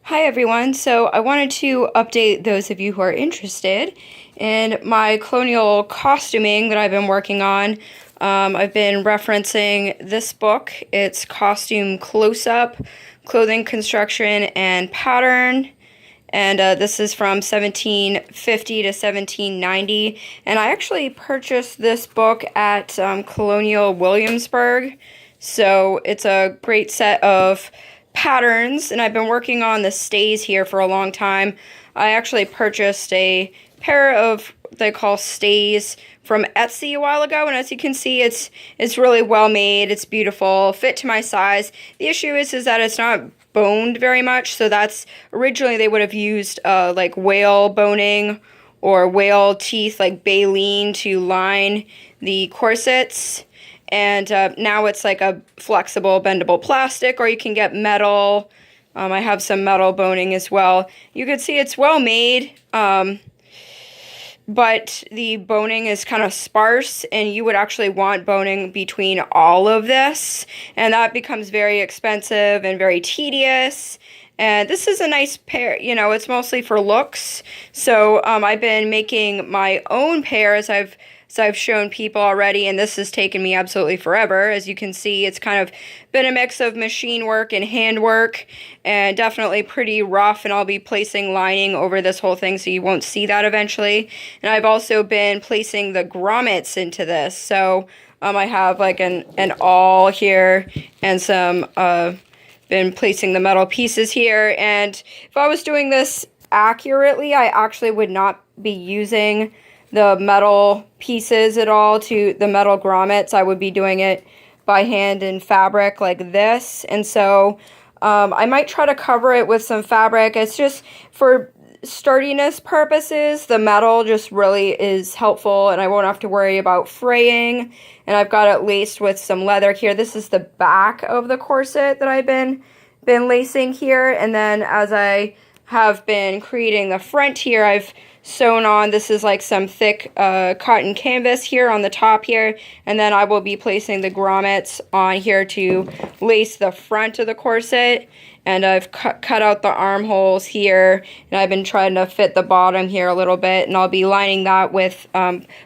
Hi everyone. So I wanted to update those of you who are interested in my Colonial costuming that I've been working on. I've been referencing this book. It's Costume Close-Up, Clothing Construction and Pattern. And this is from 1750 to 1790. And I actually purchased this book at Colonial Williamsburg. So it's a great set of patterns, and I've been working on the stays here for a long time. I actually purchased a pair of what they call stays from Etsy a while ago, and as you can see, it's really well made. It's beautiful, fit to my size. The issue is that it's not boned very much, so that's originally they would have used like whale boning or whale teeth, like baleen, to line the corsets. And now it's like a flexible, bendable plastic, or you can get metal. I have some metal boning as well. You can see it's well made, but the boning is kind of sparse, and you would actually want boning between all of this, and that becomes very expensive and very tedious. And this is a nice pair, you know, it's mostly for looks. So I've been making my own pairs. I've shown people already, and this has taken me absolutely forever. As you can see, it's kind of been a mix of machine work and hand work, and definitely pretty rough, and I'll be placing lining over this whole thing so you won't see that eventually. And I've also been placing the grommets into this. So I have like an awl here and some, been placing the metal pieces here. And if I was doing this accurately, I actually would not be using the metal pieces at all to the metal grommets. I would be doing it by hand in fabric like this. And so I might try to cover it with some fabric. It's just for sturdiness purposes. The metal just really is helpful, and I won't have to worry about fraying. And I've got it laced with some leather here. This is the back of the corset that I've been lacing here. And then as I have been creating the front here, I've sewn on, this is like some thick cotton canvas here on the top here, and then I will be placing the grommets on here to lace the front of the corset. And I've cut out the armholes here, and I've been trying to fit the bottom here a little bit, and I'll be lining that with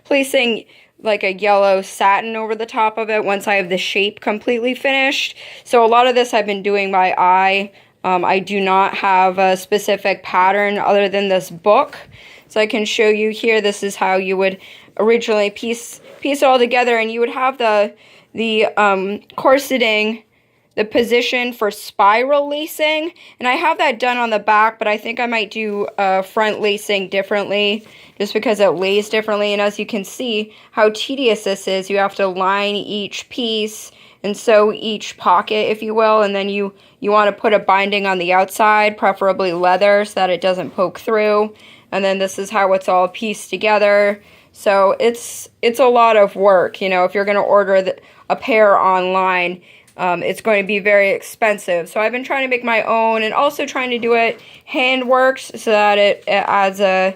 placing like a yellow satin over the top of it once I have the shape completely finished. So a lot of this I've been doing by eye. I do not have a specific pattern other than this book. So I can show you here, this is how you would originally piece it all together, and you would have the corseting, the position for spiral lacing, and I have that done on the back, but I think I might do front lacing differently, just because it lays differently. And as you can see how tedious this is, you have to line each piece and sew each pocket, if you will, and then you want to put a binding on the outside, preferably leather, so that it doesn't poke through. And then this is how it's all pieced together. So it's a lot of work. You know, if you're going to order a pair online, it's going to be very expensive. So I've been trying to make my own, and also trying to do it hand worked so that it adds an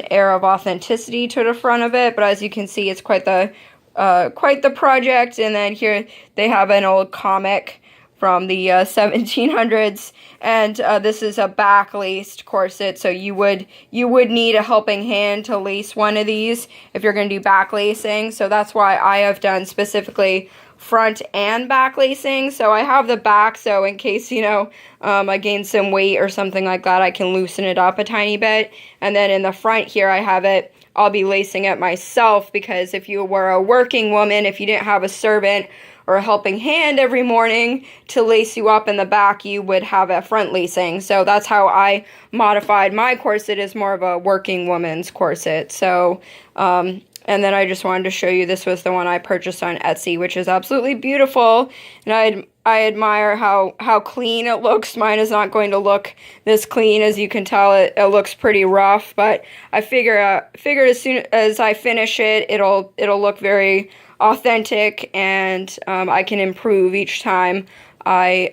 air of authenticity to the front of it. But as you can see, it's quite the project. And then here they have an old comic from the 1700s, and this is a back-laced corset, so you would need a helping hand to lace one of these if you're going to do back lacing. So that's why I have done specifically front and back lacing. So I have the back, so in case, you know, I gain some weight or something like that, I can loosen it up a tiny bit. And then in the front here, I have it, I'll be lacing it myself, because if you were a working woman, if you didn't have a servant or a helping hand every morning to lace you up in the back, you would have a front lacing. So that's how I modified my corset, as more of a working woman's corset. So, and then I just wanted to show you, this was the one I purchased on Etsy, which is absolutely beautiful. And I admire how clean it looks. Mine is not going to look this clean. As you can tell, it looks pretty rough, but I figure as soon as I finish it, it'll look very authentic, and I can improve each time I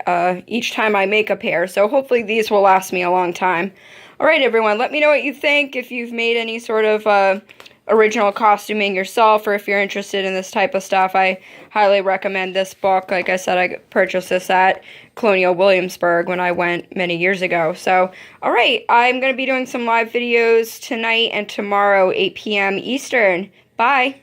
make a pair. So hopefully these will last me a long time. All right, everyone, let me know what you think, if you've made any sort of original costuming yourself, or if you're interested in this type of stuff. I highly recommend this book. Like I said, I purchased this at Colonial Williamsburg when I went many years ago. So, all right, I'm going to be doing some live videos tonight and tomorrow, 8 p.m. Eastern. Bye.